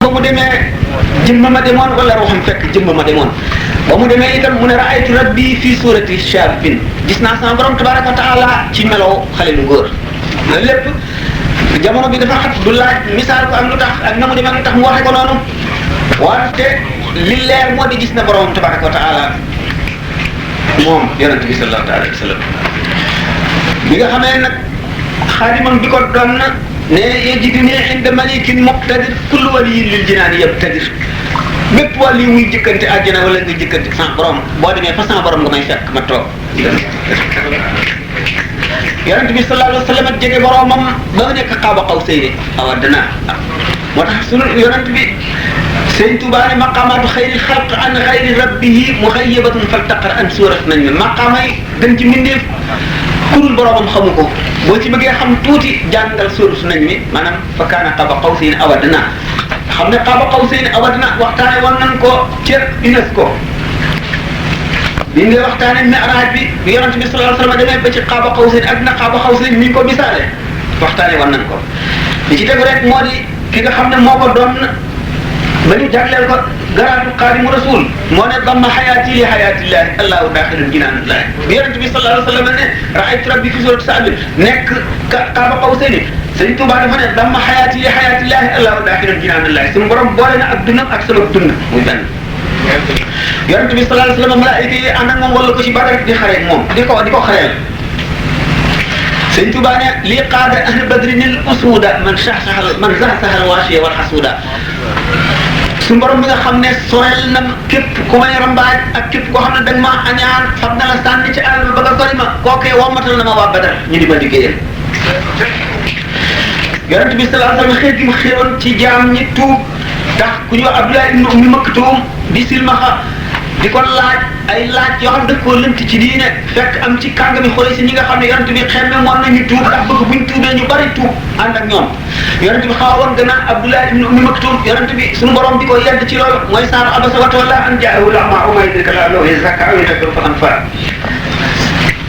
ba mu demee jëmm ma demoon wala ruuxam fekk jëmm ma demoon ba mu demee itam mu ne raaytu rabbi fii suurati shaabin gis naa sama borom tabaraka wa taala ci melow xale lu góor loolu lépp jamono bi dafa xat du laaj misaal ko ak lu tax ak na mu demee lu tax mu waxe ko noonu wante li leer moo di gis na borom tabaraka wa taala moom yonent bi sallallahu alayhi wa sallam bi nga xamee nag xaadimam bi ko doon na ne yajiduni inda malikin muqtadir kullu waliyin lil jinaani yabtadir bépp wàll yi muy jëkkante àjjana wala nga jëkkante sans borom boo demee fa sans borom nga may fekk ma toog yonent bi sallallahu alayhi wa sallam jege boromam ba nekk qaaba qawsayni aw adnaa moo tax sunu yonent bi sëñ Tuubaa ne maqaamaatu xayri xalq an xayri rabbihi muxayyabatun faltaqar an suurat nañ mi maqaamay gën ci mbindeef kurul boromam xamu ko boo ci bëggee xam tuuti jàngal suurat nañ mi maanaam fa kaana qaaba qawsayni aw adnaa xam ne qaaba qawsayni aw adnaa waxtaane woon nañ ko ca UNESCO bi nga waxtaane mi'raaj bi yonent bi sallallahu alayhi wa sallam demee ba ci qaaba qawsayni adnaa qaaba qawsayni ni ko misaale waxtaane woon nañ ko li ci tegu rek moo di ki nga xam ne moo ko doon ba ñu jagleel ko garaatu xaadimu rasul moo ne damma xayaati li xayaatillahi allahu daaxilun jinaanillahi bi yonent bi sallallahu alayhi wa sallam ne raaytu rabbi fi suurati Sa'd nekk qaaba qawsayni sëñ Tuubaa dafa ne damma xayaati li xayaatillahi allahu daaxilun jinaanillahi suñu borom boole na ak dundam ak sama dund muy benn yonent bi sallallahu alayhi wa sallam malaayika yi ànd ak moom wala ko ci Badar di xare moom di ko xareel sëñ Tuubaa ne lii qaada ahli badrinil usuuda man zaxzaxal waasiya wal xasuuda suñu borom bi nga xam ne sorel na képp ku may rambaaj ak képp koo xam ne dañ maa añaan fab na la sànni ci àll ba nga sori ma kookee wommatal na ma waa Badar ñu di ma liggéeyal yonent bi sallallahu alayhi wa sallam xeet gi mu xéewoon ci jaam ñi tuub tax ku ñu Abdullah ibn Ummi Maktum di silmaxa di ko laaj ay laaj yoo xam ne daf koo lënt ci diine fekk am ci kàngami xool si ñi nga xam ne yonent bi xemme moon nañu tuub ndax bëgg buñ tuubee ñu bari tuub ànd ak ñoom yonent bi xawoon gannaaw Abdullah ibn Ummi Maktum yonent bi suñu borom di ko yedd ci loolu mooy saaru abasa wa tawalla an jaahu al-a'maa wa maa yudriika la'allahu yazakkaa aw yadhakkaru fa anfaa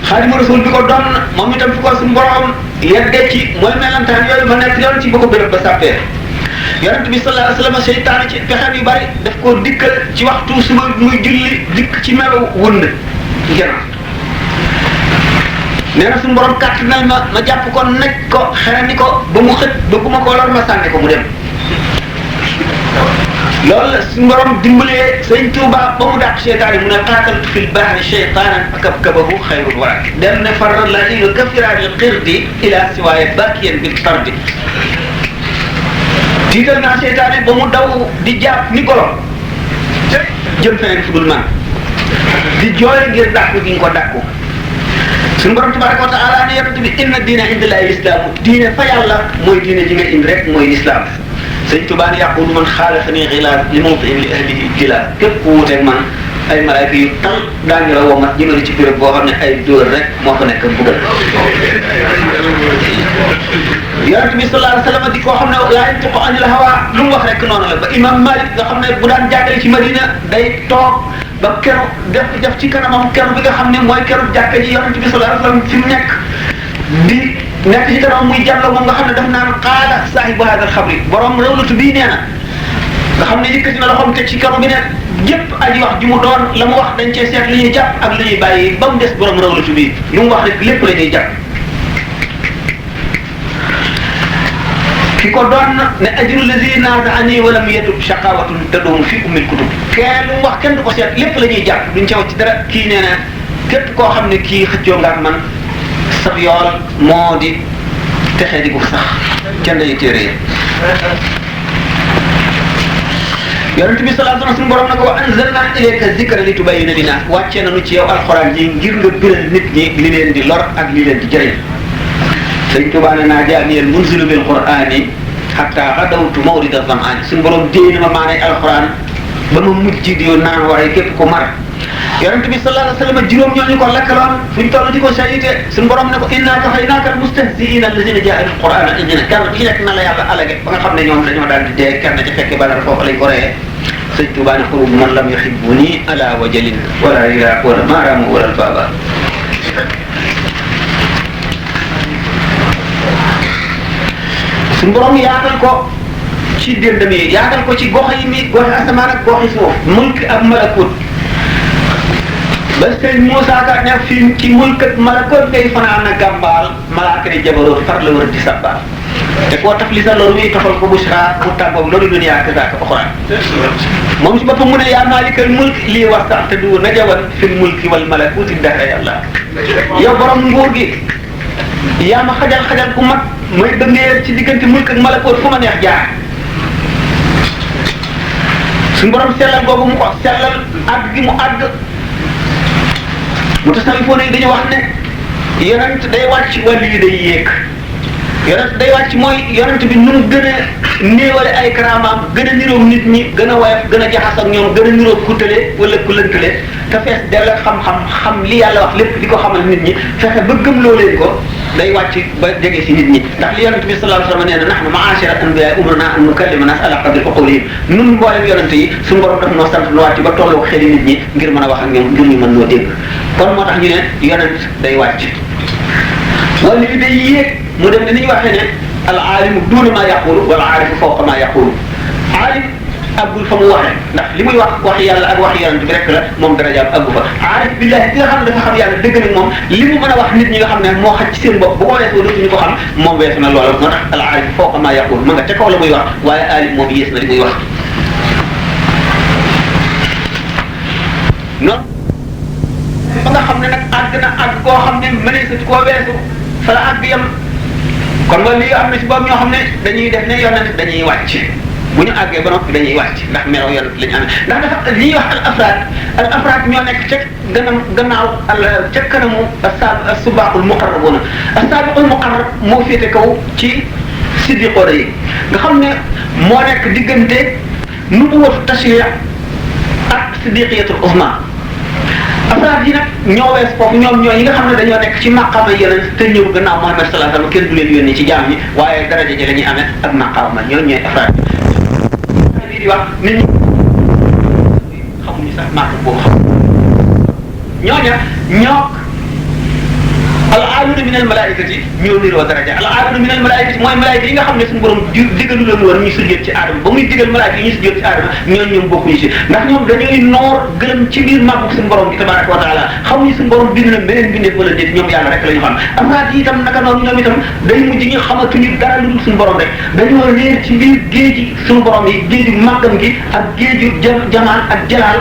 Xaadimu Rasuul bi ko doon moom itam fu ko suñu borom yedde ci mooy melantaan yooyu ma nekk yoon ci ba ko béréb ba sàppee yonent bi sallallahu alayhi wa sallam seytaane ci pexem yu bari daf koo dikkal ci waxtu suba muy julli dikk ci melo wënd ngeen nee na suñu borom kàttanal ma jàpp ko nekk ko xerani ko ba mu xët ba bu ma ko lor ma sànni ko mu dem loolu la suñu borom dimbalee sëñ Tuuba ba mu dàq seytaan yi mu ne qaataltu fil bahri shaytaanan fakabkabahu xayrul wara dem ne farra la ilu kafiraanil qirdi ila siwaaya bakiyan bil tardi tiital naa seytaane ba mu daw di jàpp ni golo jëm feneen fu dul man di jooy ngir dàkku gi nga ko dàkku suñu borom tabaraka wa taala ne yonent bi inna diina indallaahi lislaamu diine fa yàlla mooy diine ji nga indi rek mooy lislaam sëñ Tuubaa ne yaqulu man xaalafani xilaaf li mawtiin li ahlihi jilaaf képp ku wuuteeg man ay malaayka yu tal daañu la womat jëmale ci béréb boo xam ne ay dóor rek moo fa nekk bugal yonent bi sallallahu alayhi wa sallam di koo xam ne laa yantiqu anil hawaa lu mu wax rek noonu la ba imam Malik nga xam ne bu daan jàngale ci Madina day toog ba keru def ci kanamam keru bi nga xam ne mooy keru jàkka ji yonent bi sallallahu alayhi wa sallam fi mu nekk di nekk ci kanamam muy jàll moom nga xam ne daf naan qaala saahibu haadal xabri borom rawlatu bii nee na nga xam ne yëkkati na loxoom teg ci keru bi ne yépp aji wax ju mu doon la mu wax dañ cee seet li ñuy jàpp ak li ñuy bàyyi ba mu des borom rawlatu bii lu mu wax rek lépp la ñuy jàpp ki ko doon ne ajru lazi naaza'anii wa lam yatub shaqaawatun tadum fi ummil kutub kenn lu mu wax kenn du ko seet lépp la ñuy jàpp duñ ca wax ci dara kii nee na képp koo xam ne kii xëccoo nga ak man sax yool moo di texe di ko sax kenn dañuy téere yi yonent bi sallallahu alayhi wa sallam suñu borom na ko wa anzalnaa ilayka zikra li tubayyina linnaas wàccee nañu ci yow alxuraan ji ngir nga biral nit ñi li leen di lor ak li leen di jëriñ sëñ Tuubaa ne naa jaaniyal munzilu bil qur'aani hatta xadawtu mawrida zam'aani suñu borom déy na ma maanay alxuraan ba ma mujj di naan waaye képp ko mar yonent bi sallallahu alayhi wa sallam juróom ñooñu ko lakkaloon fuñ toll di ko sayite suñu borom ne ko innaa kafaynaaka al-mustahzi'iina allaziina jaa'alu al-qur'aana injina kenn ku ci nekk na la yàlla alage ba nga xam ne ñoom dañoo daal di dee kenn ca fekke Badar foofu lañ ko reyee sëñ Tuubaa ne xurub man lam yuhibbunii ala wajalin wala ila wala maaraamu wala albaaba suñu borom yaatal ko ci déndam yi yaatal ko ci gox yi mi goxi asamaan ak goxi suuf mulk ak malakut ba sëñ Moussa Ka ne fii ci mulk ak malakut ngay fanaan a gàmbaal malaaka di jabaroot far la wër di sabbaal te koo taf li sa loolu muy tofal ko bushra mu tàggoog loolu duniyaa kazaaka uxraa moom si boppam mu ne yaa maalikal mulk lii wasax te du najawan fil mulki wal malakuti dara yàlla yow borom nguur gi yaa ma xajal ku mag may dëngee ci diggante mulk ak malakut fu ma neex jaar suñu borom sellal boobu mu ko sellal àgg gi mu àgg mu tasawufoon yi dañu wax ne yonent day wàcc wàll yi day yéeg yonent day wàcc mooy yonent bi nu mu gën a néewale ay karaamaam gën a niroog nit ñi gën a woyof gën a jaxas ak ñoom gën a niroog kuttale wala ku lëntale te fees dell xam-xam xam li yàlla wax lépp di ko xamal nit ñi fexe ba gëmloo leen ko day wàcc ba jege si nit ñi ndax li yonent bi sallallahu alayhi wa sallam nee na nahnu ma'ashira anbiya umirna an nukallima nas ala qadri uqulihim nun mboolem yonent yi suñu borom daf noo sant nu wàcc ba tolloo xeli nit ñi ngir mën a wax ak ñoom ngir ñu mën noo dégg kon moo tax ñu ne yonent day wàcc wala li day yéeg mu dem ne ni ñu waxee ne al aalimu duuna maa yaqulu wal aarifu fawqa maa yaqulu aalim àggul fa mu waxee ndax li muy wax yàlla ak wax yonent bi rek la moom darajaam àggu fa aarif billahi ki nga xam ne dafa xam yàlla dëgg nag moom li mu mën a wax nit ñi nga xam ne moo xaj ci seen bopp bu ko weesoo dootuñu ko xam moom weesu na loola moo tax al aarif fawqa maa yaqulu ma nga ca kaw la muy wax waaye aalim moom yées na li muy wax noonu ba nga xam ne nag àgg na àgg koo xam ne mëneesatu koo weesu fa la àgg yam kon wala lii am na si boobu ñoo xam ne dañuy def ne yonent dañuy wàcc bu ñu àggee ba noppi dañuy wàcc ndax melaw yonent lañu amee ndax dafa li ñuy wax al afraad ñoo nekk ca gannaaw ca kanamu as-subaaqul muqarrabuuna as-saabiqul muqarrab moo féete kaw ci siddiqoona yi nga xam ne moo nekk diggante nubuwwatu tashriic ak siddiqiyatul uzma afraad yi nag ñoo wees foofu ñoom ñoo yi nga xam ne dañoo nekk ci maqaama yeneen te ñëw gannaaw Muhammad sallallahu alayhi wasallam kenn du leen yónnee ci jaam ñi waaye daraja ji la ñuy amee ak maqaama ñooñu ñooy afraad yi di wax nit ñi xamuñu sax màkk boobu xam ñooña ñoo al-aaluuna min al-malaa'ikati ñoo niroo daraja al-aaluuna min al-malaa'ikati mooy malaayika yi nga xam ne suñu borom digalu leen woon ñu sujjóot ci aadama ba muy digal malaayika yi ñu sujjóot ci aadama ñoom bokkuñu ci ndax ñoom dañuy noor gërëm ci biir màggu suñu borom bi tabaraka wa taala xamuñu suñu borom bind na beneen bindee wala déet ñoom yàlla rek la ñu xam afraad yi itam naka noonu ñoom itam day mujj ñu xamatuñu dara lu dul suñu borom rek dañoo réer ci biir géeji suñu borom yi géeju màggam gi ak géeju jamaal ak jalaal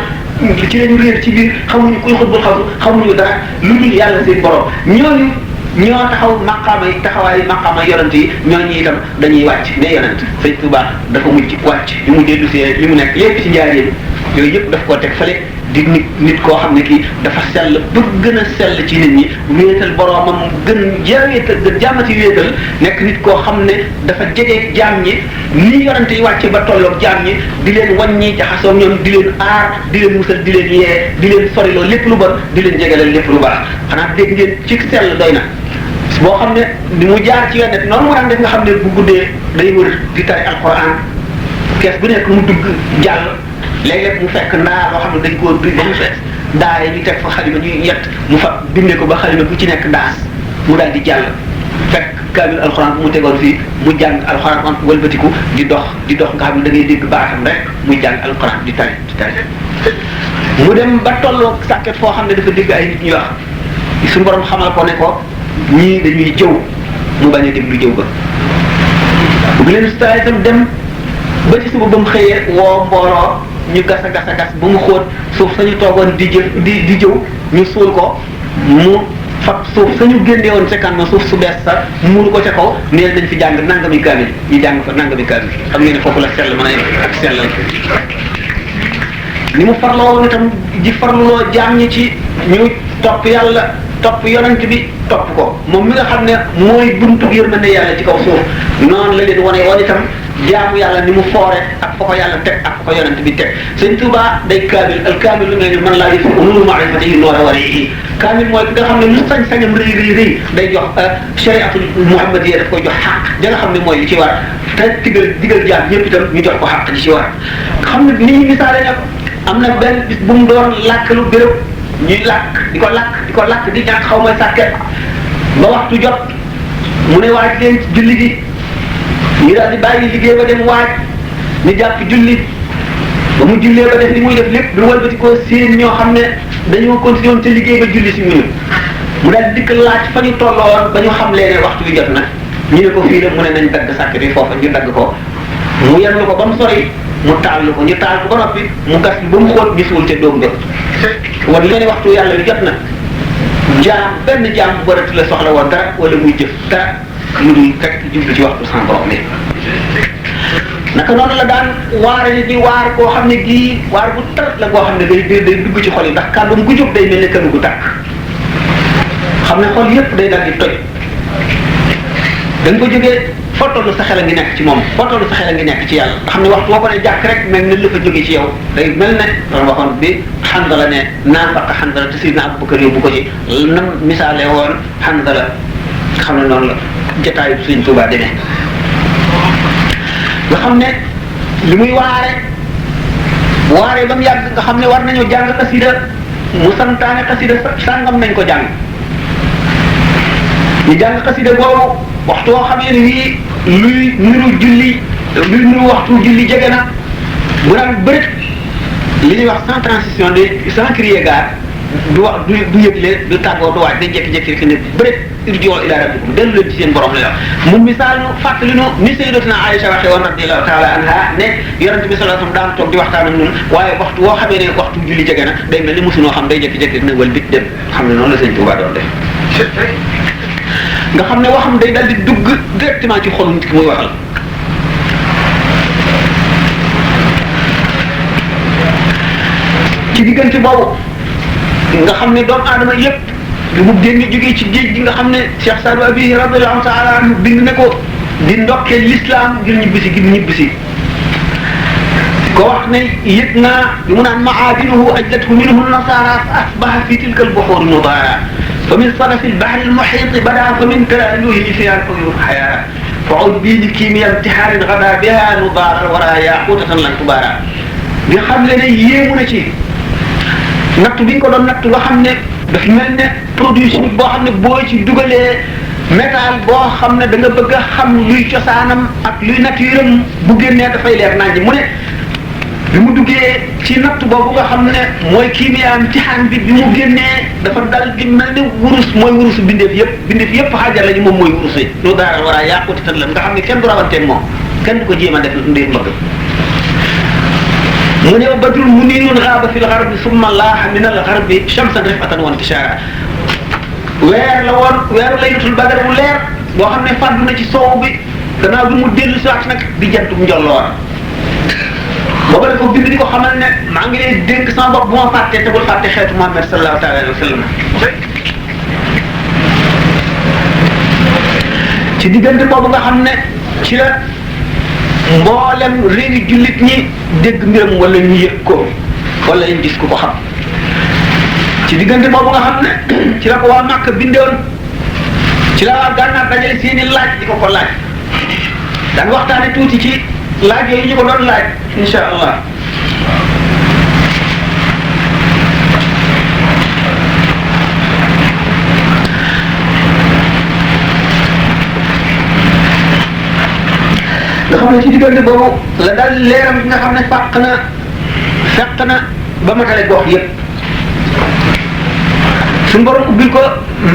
ci lañu réer ci biir xamuñu kuy xutbul xamuñu dara lu dul yàlla seen borom ñooñu ñoo taxaw maqaama yi taxawaayu maqaama yonent yi ñooñu itam dañuy wàcc ne yonent Sëñ Tuubaa dafa mujj wàcc li mu dellu see li mu nekk lépp ci njaareem yooyu yëpp daf koo teg fële di nit koo xam ne kii dafa sell ba gën a sell ci nit ñi wéetal boroomam gën jàmmati wéetal nekk nit koo xam ne dafa jege jaam ñi ni yonent yi wàcce ba tolloog jaam ñi di leen wàññi jaxasoo ñoom di leen aar di leen musal di leen yee di leen soriloo lépp lu bon di leen jegaleel lépp lu baax xanaa dégg ngeen ci sell doy na boo xam ne ni mu jaar ci yonent noonu mu daan def nga xam ne bu guddee day wër di tari alquran kees bu nekk mu dugg jàll léeg-léeg mu fekk ndaa loo xam ne dañ koo duy ba mu fees daa yi ñu teg fa xalima ñuy yett mu fa bindee ko ba xalima bu ci nekk daas mu daal di jàll fekk kaamil alxuraan bu mu tegoon fii mu jàng alxuraan am wëlbatiku di dox nga xam ne da ngay dégg baaxam rek muy jàng alxuraan di tari mu dem ba tolloo sàkket foo xam ne dafa dégg ay nit ñuy wax suñu borom xamal ko ne ko ñii dañuy jëw mu bañ a déglu jëw ba bu leen ustaay itam dem ba ci suba ba mu xëyee woo mbooloo ñu gas a gas ba mu xóot suuf sañu toogoon di jëw ñu suul ko mu fab suuf sañu génnee woon ca kan ma suuf su bees sax muuru ko ca kaw neel nañ fi jàng nangami kaamil ñu jàng fa nangami kaamil xam ngeen ne foofu la sell mën a ak sellal ni mu farloo woon itam di farluloo jaam ñi ci ñu topp yàlla topp yonent bi topp ko moom mi nga xam ne mooy buntu yërmande yàlla ci kaw suuf noonu la leen wane woon itam jaamu yàlla ni mu foore ak fa ko yàlla teg ak fa ko yonent bi teg Sëñ Tuubaa day kaamil al kaamil lu mel ni man laa yëf nuru maarifatihi noora warihi kaamil mooy ki nga xam ne lu sañ-sañam rëy day jox shariatul muhammadiyya daf koy jox xaq da nga xam ne mooy li ci war te digal jaam ñëpp itam ñu jox ko xaq ji ci war xam ne ni ñu misaale nag am na benn bis bu mu doon làkk lu béréb ñuy di ko lakk di ñàkk xaw ma sàkket ba waxtu jot mu ne waaj leen julli gi ñu daal di bàyyi liggéey ba dem waaj ñu jàpp julli ba mu jullee ba def li muy def lépp du walbati ko seen ñoo xam ne dañoo continué woon te liggéey ba julli si ñu mu daal dikk laaj fa ñu tolloon ba ñu xam leen ne waxtu wi jot na ñu ne ko fii la mu ne nañ dagg sàkk bi foofa ñu dagg ko mu yenn ko ba mu sori mu taal ko ñu taal ko ba noppi mu gas ba mu xóot gisuwul te doom ba wan leen ne waxtu yàlla wi jot na jaam benn jaam bu barati la soxla woon dara wala muy jëf dara lu dul fekk jublu ci waxtu sans borom bi naka noonu la daan waare ni di waar koo xam ne gii waar bu tar la koo xam ne day dugg ci xol yi ndax kàddu gu jóg day mel ne kanu gu tàkk xam ne xol yépp day daal di toj da nga ko jógee foo toll sa xel a ngi nekk ci moom foo toll sa xel a ngi nekk ci yàlla nga xam ne waxtu boo ko ne jàkk rek mel ne la fa jógee ci yow day mel ne doon waxoon bi Hanzala ne naafaqa Hanzala te Sidna Abubakar yóbbu ko ci nam misaale woon Hanzala nga xam ne noonu la jotaayu Sëriñ Tuubaa demee nga xam ne li muy waare ba mu yàgg nga xam ne war nañoo jàng xasida mu santaane xasida sàngam nañ ko jàng ñu jàng xasida boobu waxtu woo xam ne nii luy niru waxtu julli jege na mu daan bëri li ñuy wax sans transition de sans crier gare du wax du yëgle du tàggoo du waaj day jékki-jékki rek ne bëri irji'u ila rabbikum dellu leen ci seen borom la wax mu misaal nu fàttali nu ni sayyidatuna Aïcha waxee woon radiyallahu ta'ala anha ne yonent bi sallallahu alayhi wasallam daan toog di waxtaan ak ñun waaye waxtu woo xamee ne waxtu julli jege na day mel ni mosunoo xam day jékki-jékki ne wal bit dem xam ne noonu la Sëñ Tuubaa doon def nga xam ne waxam day dal di dugg directement ci xolu nit ki muy waxal ci diggante boobu nga xam ne doomu aadama yépp li mu génn jógee ci géej gi nga xam ne Cheikh Sadou Abi radiyallahu ta'ala anhu bind ne ko di ndokkee l'islam ngir ñibbisi ko wax ne yëg naa li mu naan maadinuhu ajlathu minhu nasara fa asbaha fi tilka al-buhur mudara fa min sarafi al-bahri al-muhit bada fa min talaluhi fi al-uyun haya fa'ud bi li kimia imtiharin ghada biha nudara wara yaqutatan lan tubara bi xam le ne yéemu na ci nattu bi ñu ko doon nattu nga xam ne daf mel ne produit chimique boo xam ne boo ci dugalee métal boo xam ne da nga bëgg a xam luy cosaanam ak luy naturam bu génnee dafay leer nañ mu ne bi mu duggee ci natt boobu nga xam ne mooy kimia imtihaan bi mu génnee dafa dal di mel ne wurus mooy wurusu bindeef yëpp xaajar lañu moom mooy wurus yi lu daaral war a yàquti tan la nga xam ne kenn du rawanteeg moom kenn du ko jéem a def ndéem mbëgg mu ne badrun muniirun gaaba fi l-garbi summa laaha min al-garbi shamsan rifatan wa intishaara weer la woon weeru laylatul badr bu leer boo xam ne fàddu na ci soow bi gannaaw bi mu dellu si waat nag di jantum njolloor booba la ko bind di ko xamal ne maa ngi lay dénk sama bopp bu ma fàttee te bul fàtte xeetu Muhammad sallallahu alayhi wa sallam ci diggante boobu nga xam ne ci la mboolem réewi jullit ñi dégg mbiram wala ñu yëg ko wala ñu gis ku ko xam ci diggante boobu nga xam ne ci la ko waa Màkka bindoon ci la waa Gànnaar dajale seeni laaj di ko laaj daan waxtaane tuuti ci laaj yooyu ñu ko doon laaj insha allah nga xam ne ci diggante boobu la daal leeram bi nga xam ne fekk na ba matale gox yëpp suñu borom ubbil ko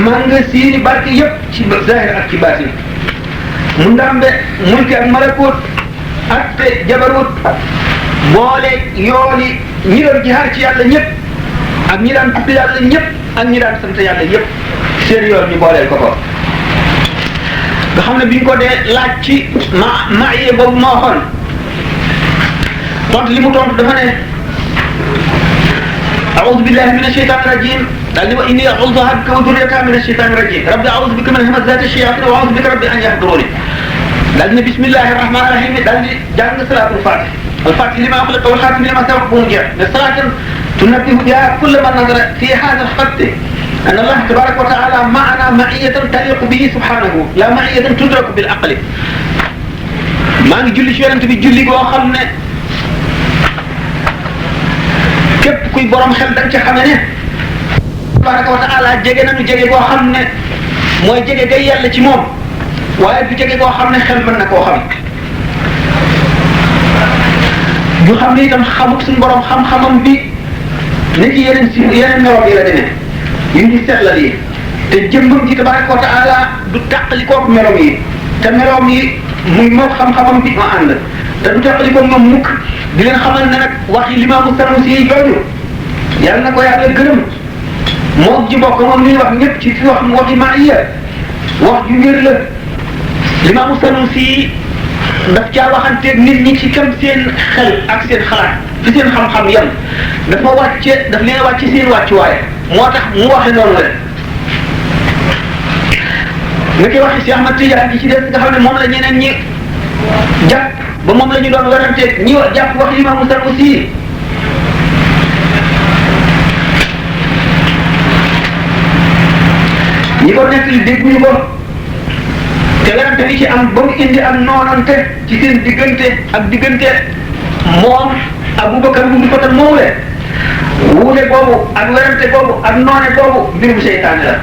magasin barke yëpp ci zahir ak ci baatin mu ndambe mulki ak malakut ak te jabarut boole yooli ñi doon jihaar ci yàlla ñëpp ak ñi daan tudd yàlla ñëpp ak ñi daan sant yàlla ñëpp seen yoon ñu booleel ko ko nga xam ne bi ñu ko dee laaj ci maye boobu ma waxoon tontu li mu tontu dafa ne a'udhu billahi minash shaytanir rajim daal di wa inni a'udhuha bika wa dhurriyyataha minash shaytanir rajim rabbi a'udhu bika min hamazati shayatin wa a'udhu bika rabbi an yahduruni daal di ne bismillahir rahmanir rahim daal di jàng salatul fatih al-fatih lima ughliqa wal khatim lima sabaqa bu mu jeex ne salatan tunabbihu biha kulla man nazara fi hadha al-khatt أن الله تبارك وتعالى معنا معية تليق به سبحانه لا معية تدرك بالعقل maa ngi julli ci yonent bi julli goo xam ne képp kuy borom xel da nga ci xame ne tabaraka wa taala jege nañu jege goo xam ne mooy jege gay yàlla ci moom waaye du jege goo xam ne xel mën na koo xam ñu xam ne itam xamuk suñu borom xam-xamam bi ni ci yeneen meloom yi la demee yu ñu seetlal yi te jëmbam ji tabaraka wa taala du tàqali kook meloom yi te meloom yi muy moom xam-xamam bi ma ànd te du tàqali kook moom mukk di leen xamal ne nag waxi Limaamu Sanusi jooju yàlla na ko yàlla gërëm moom ji bokk moom li ñuy wax ñëpp ci fi wax waxi maaya wax ju wér la Limaamu Sanusi daf caa waxanteeg nit ñi ci kam seen xel ak seen xalaat fi seen xam-xam yam daf leen wàcce seen wàccuwaay moo tax mu waxe noonu la nga koy waxe si Ahmad Tidiane ci des nga xam ne moom la ñeneen ñi jàpp ba moom la ñu doon waranteeg ñi jàpp wax Limaamu Sanusi ñi ko nekk li dégguñu ko te werante li ci am ba mu indi ak noonante ci seen diggante moom Abubakar bu Fatan moomu le wuute boobu ak werante boobu ak noone boobu mbirum seytaane la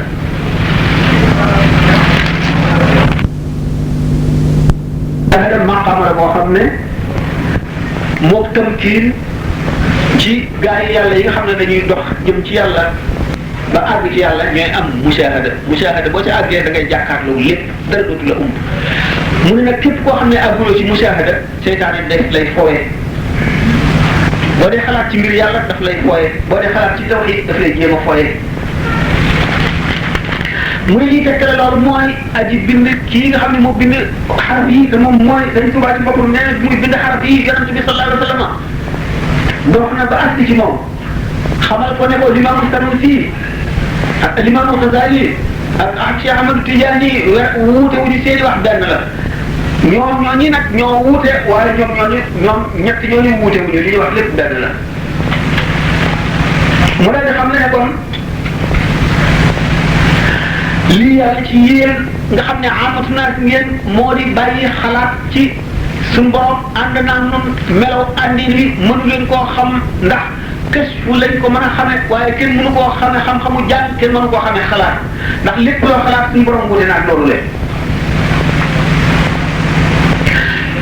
dafa maqaama la boo xam ne mook tamkiin ci gaa yi yàlla yi nga xam ne dañuy dox jëm ci yàlla ba àgg ci yàlla ñooy am mushahada boo ci àggee da ngay jàkkaarloo lépp dara dootu la mu ne nag képp koo xam ne àgguloo ci mushahada seytaane daf lay fooyee boo dee xalaat ci mbir yàlla daf lay fooyee boo dee xalaat ci tawhid daf lay jéem a fooyee mu ne lii tegtale loolu mooy aji bind kii nga xam ne moo bind xaraf yi te moom mooy dañ Tuubaa ci boppam nee na muy bind xaraf yi yonent bi sallallahu alayhi wa sallam dox na ba àgg ci moom xamal ko ne ko Limaamu Sanusi ak Limaamu Xasaali ak Cheikh Ahmadu Tijaani wuute wu ñu seeni wax benn la ñoom ñooñu nag ñoo wuute waaye ñoom ñett ñooñu wuute wu ñu li ñuy wax lépp benn la mu daal di xam ne kon lii yàlla ci yéen nga xam ne amatu naa ngeen moo di bàyyi xalaat ci suñu borom ànd naa noonu melaw àndin wi mënu leen koo xam ndax kës fu lañ ko mën a xamee waaye kenn mënu koo xamee xam-xamu jàng kenn mënu koo xamee xalaat ndax lépp loo xalaat suñu borom wute naag loolu leen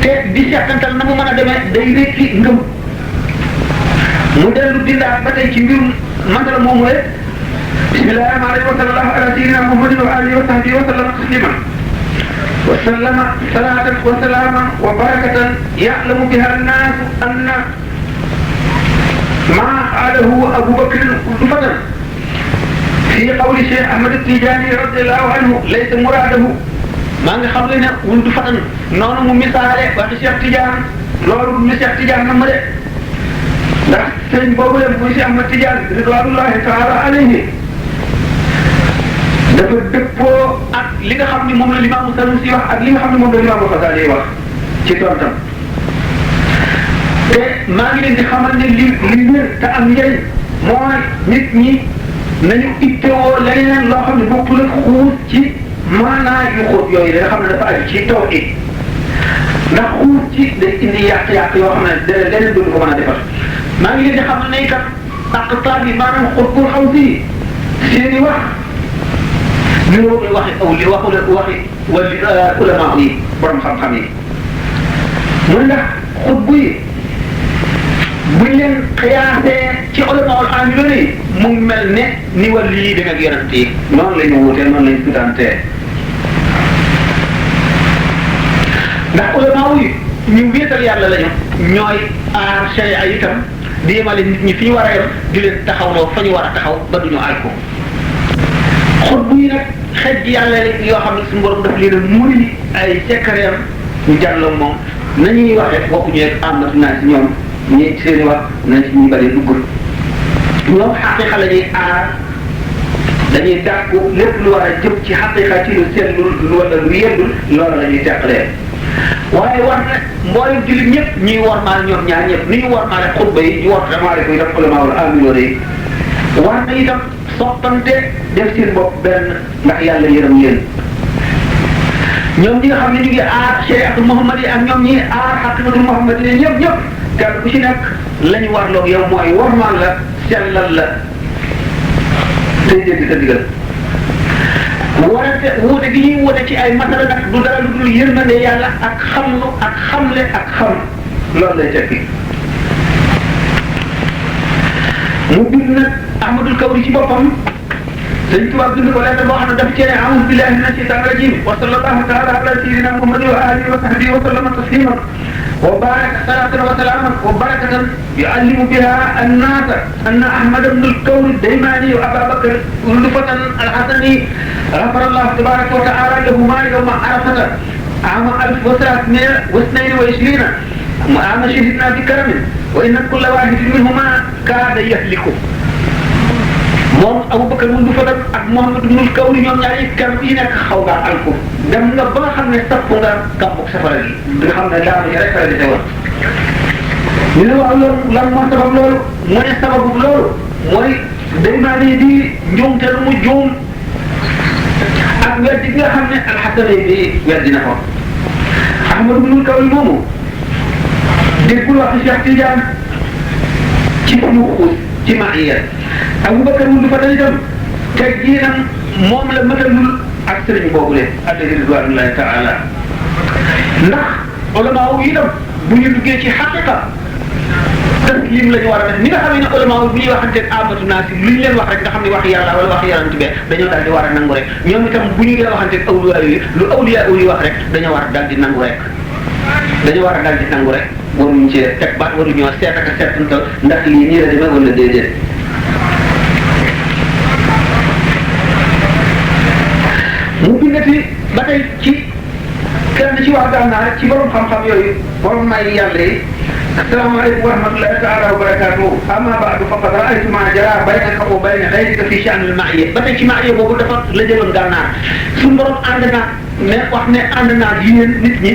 te di seetantal na mu mën a demee day rékki ngëm mu dellu bindaat ba tey ci mbirum mandala moomu rek bismillahi rahmani rahim wa sallallahu ala sayyidina muhammadin wa alihi wa sahbihi wa sallama tasliman wa sallama salatan wa salaman wa barakatan ya'lamu biha an-nas anna ما قاله أبو بكر فتن في قول الشيخ أحمد التيجاني رضي الله عنه ليس مراده ما نغي خام لنا ولد فتن نونو مو مثالé wax Cheikh Tidiane loolu mu Cheikh Tidiane nam de ndax sëñ boobu leen muy Cheikh Ahmad Tidiane ridwanullahi taala alayhi dafa dëppoo ak li nga xam ni moom la Limaamu Sanusi wax ak li nga xam ne moom la Limaamu Xasaali wax ci tontam te maa ngi leen di xamal ne li wér te am njëriñ mooy nit ñi nañu ittewoo leneen loo xam ne bokkul ak xuus ci maanaa yu xóot yooyu da nga xam ne dafa aju ci tawhid ndax xuus ci day indi yàq-yàq yoo xam ne leneen duñu ko mën a defar maa ngi leen di xamal ne itam aqtaab yi maanaam xutbul xaw si seeni wax ñu waxi aw li waxi wala ulama yi borom xam-xam yi mu ndax xutbu yi buñ leen xiyaasee ci ulamaul aamiloon yi mu mel ne ni wàllu yi demee ak yonent yi noonu la ñu wutee noonu la ñu tutantee ndax ulama yi ñu wéetal yàlla lañu ñooy aar sharia itam di yemale nit ñi fi ñu war a yem di leen taxawloo fa ñu war a taxaw ba duñu aay ko xutbu yi nag xej ji yàlla yoo xam ne suñu borom daf leen a muri ay secret ñu jàlloo moom nañuy waxee waxuñu rek amatu naa si ñoom ñi seeni wax nañ ci ñu bëri duggul ñoom xaqiqa la ñuy aar dañuy dàkku lépp lu war a jëm ci xaqiqa ci lu seetlu lu wala lu yeddul loolu la ñuy teqalee waaye war na mboolem jullit ñëpp ñuy wormaal ñoom ñaar ñëpp ni ñu wormaale xutba yi ñu wormaale ko itam ulamaul aamiloon yi war na itam soppante def seen bopp benn ndax yàlla yërëm leen ñoom ñi nga xam ne ñu ngi aar shariatul muhammad yi ak ñoom ñi aar xaqiqatul muhammad yi ñëpp kenn ku ci nekk la ñu warloo yow mooy wormaal la sellal la tey dégg sa digal warante wuute gi ñuy wuute ci ay masala nag du dara lu dul yërmande yàlla ak xamlu ak xamle ak xam loolu lay tekki mu bind nag Ahmadul Kawri ci boppam sëñ Tuubaa bind ko lettre boo xam ne daf cee a'uuzu billahi mina shaytaani rajiim wa sallallahu taala ala sayyidina Muhammadin wa alihi wa sahbihi wa sallama tasliman wa baraka salatan wa salaman wa barakatan yu'allimu biha an-naasa anna Ahmad ibn al-Kawri ad-Daymaani wa Abaa Bakr Ulfatan al-Hasani ghafara Allahu tabaaraka wa ta'ala lahumaa yawma Arafata عام 1322 عام شهدنا بكرم وإن كل واحد منهما كاد يهلك moom Abubakar mu Fadal ak Muhammad ibnul Kawri ñoom ñaari keroog yi nekk xaw ngaa alku dem nga ba nga xam ne topp nga gàmmu safara gi nga xam ne daanu rek la di teewal ñu ne waaw loolu lan moo sabab loolu mu ne sababu loolu mooy Daymaani di njuumte lu mu juum ak weddi bi nga xam ne alxasane bi weddi na ko Ahmad ibnul Kawri moomu déggul wax Cheikh Tidiane ci ñu xuus ci maaya Abubakar mu Fadal itam teg jiinam moom la mëtalul ak sëriñ boobu leen alayhi ridwanullahi taala ndax ulama yi itam bu ñu duggee ci xaqiqa taslim la ñu war a def ni nga xam ne ulama bu ñuy waxante amatu naasi lu ñu leen wax rek nga xam ne wax yàlla wala wax yonent bi dañoo daal di war a nangu rek ñoom itam bu ñu leen waxante awliya yi lu awliya yi wax rek dañoo war a daal di nangu rek dañoo war a daal di nangu rek waruñu ci teg baat waruñoo seet ak seetantal ndax lii nii la demee wala déedéet mu bindati ba tey ci kenn ci wax gànnaar ci borom xam-xam yooyu borom may yàlla yi asalaamaaleykum wa rahmatullahi taala wa barakatuh amma baadu faqad raaytu ma jara baynaka wa bayna ghayrika fi sha'n al-ma'iyya ba tey ci ma'iyya boobu dafa la jëloon gànnaar suñu borom ànd naa mais wax ne ànd naa ak yéen nit ñi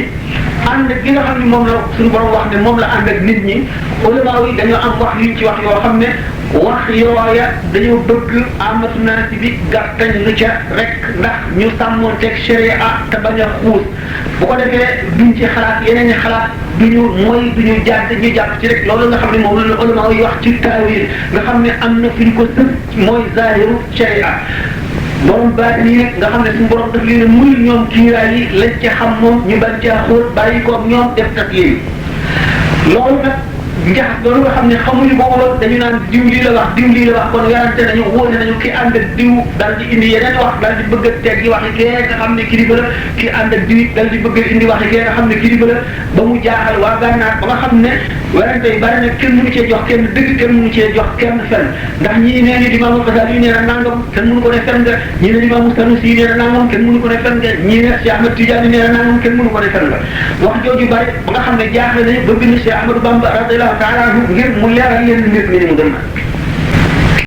ànd gi nga xam ne moom la suñu borom wax ne moom la ànd ak nit ñi ulama yi dañoo am wax yuñ ci wax yoo xam ne wax yooya dañoo bëgg amatu naasi bi gàttañ lu ca rek ndax ñu sàmmoonteeg sharia te bañ a xuus bu ko defee duñ ci xalaat yeneen i xalaat duñu mooy duñu jàdd ñu jàpp ci rek loolu nga xam ne moom la ulama yi wax ci taawil nga xam ne am na fi ñu ko sës mooy zahiru sharia borom baat nii nag nga xam ne suñu borom daf leen muy ñoom kiiraay yi lañ ca xam moom ñu bañ caa xóot bàyyi koog ñoom def tat yooyu loolu nag njaxas loolu nga xam ne xamuñu boobu loolu dañu naan diw lii la wax diw lii la wax kon werante nañu wóone nañu ki ànd ak diw daal di indi yeneen wax daal di bëgg a teggi waxi kee nga xam ne kilifa la ki ànd ak diw daal di bëgg a indi waxi kee nga xam ne kilifa la ba mu jaaxal waa gànnaar ba nga xam ne werante yi bari na kenn mënu cee jox kenn dëgg kenn mënu cee jox kenn fen ndax ñii nee ni Imaamu Xasaali yi nee na nangam kenn mënu ko ne fen nga ñii ne Imaamu Sanusi yi nee na nangam kenn mënu ko ne fen nga ñii ne Cheikh Ahmed Tidiane nee na nangam kenn mënu ko ne fen nga wax jooju bari ba nga xam ne jaaxle nañu ba bind Cheikh Ahmadou Bamba radiyallahu taala anhu ngir mu leeral leen mbir mi ni mu gën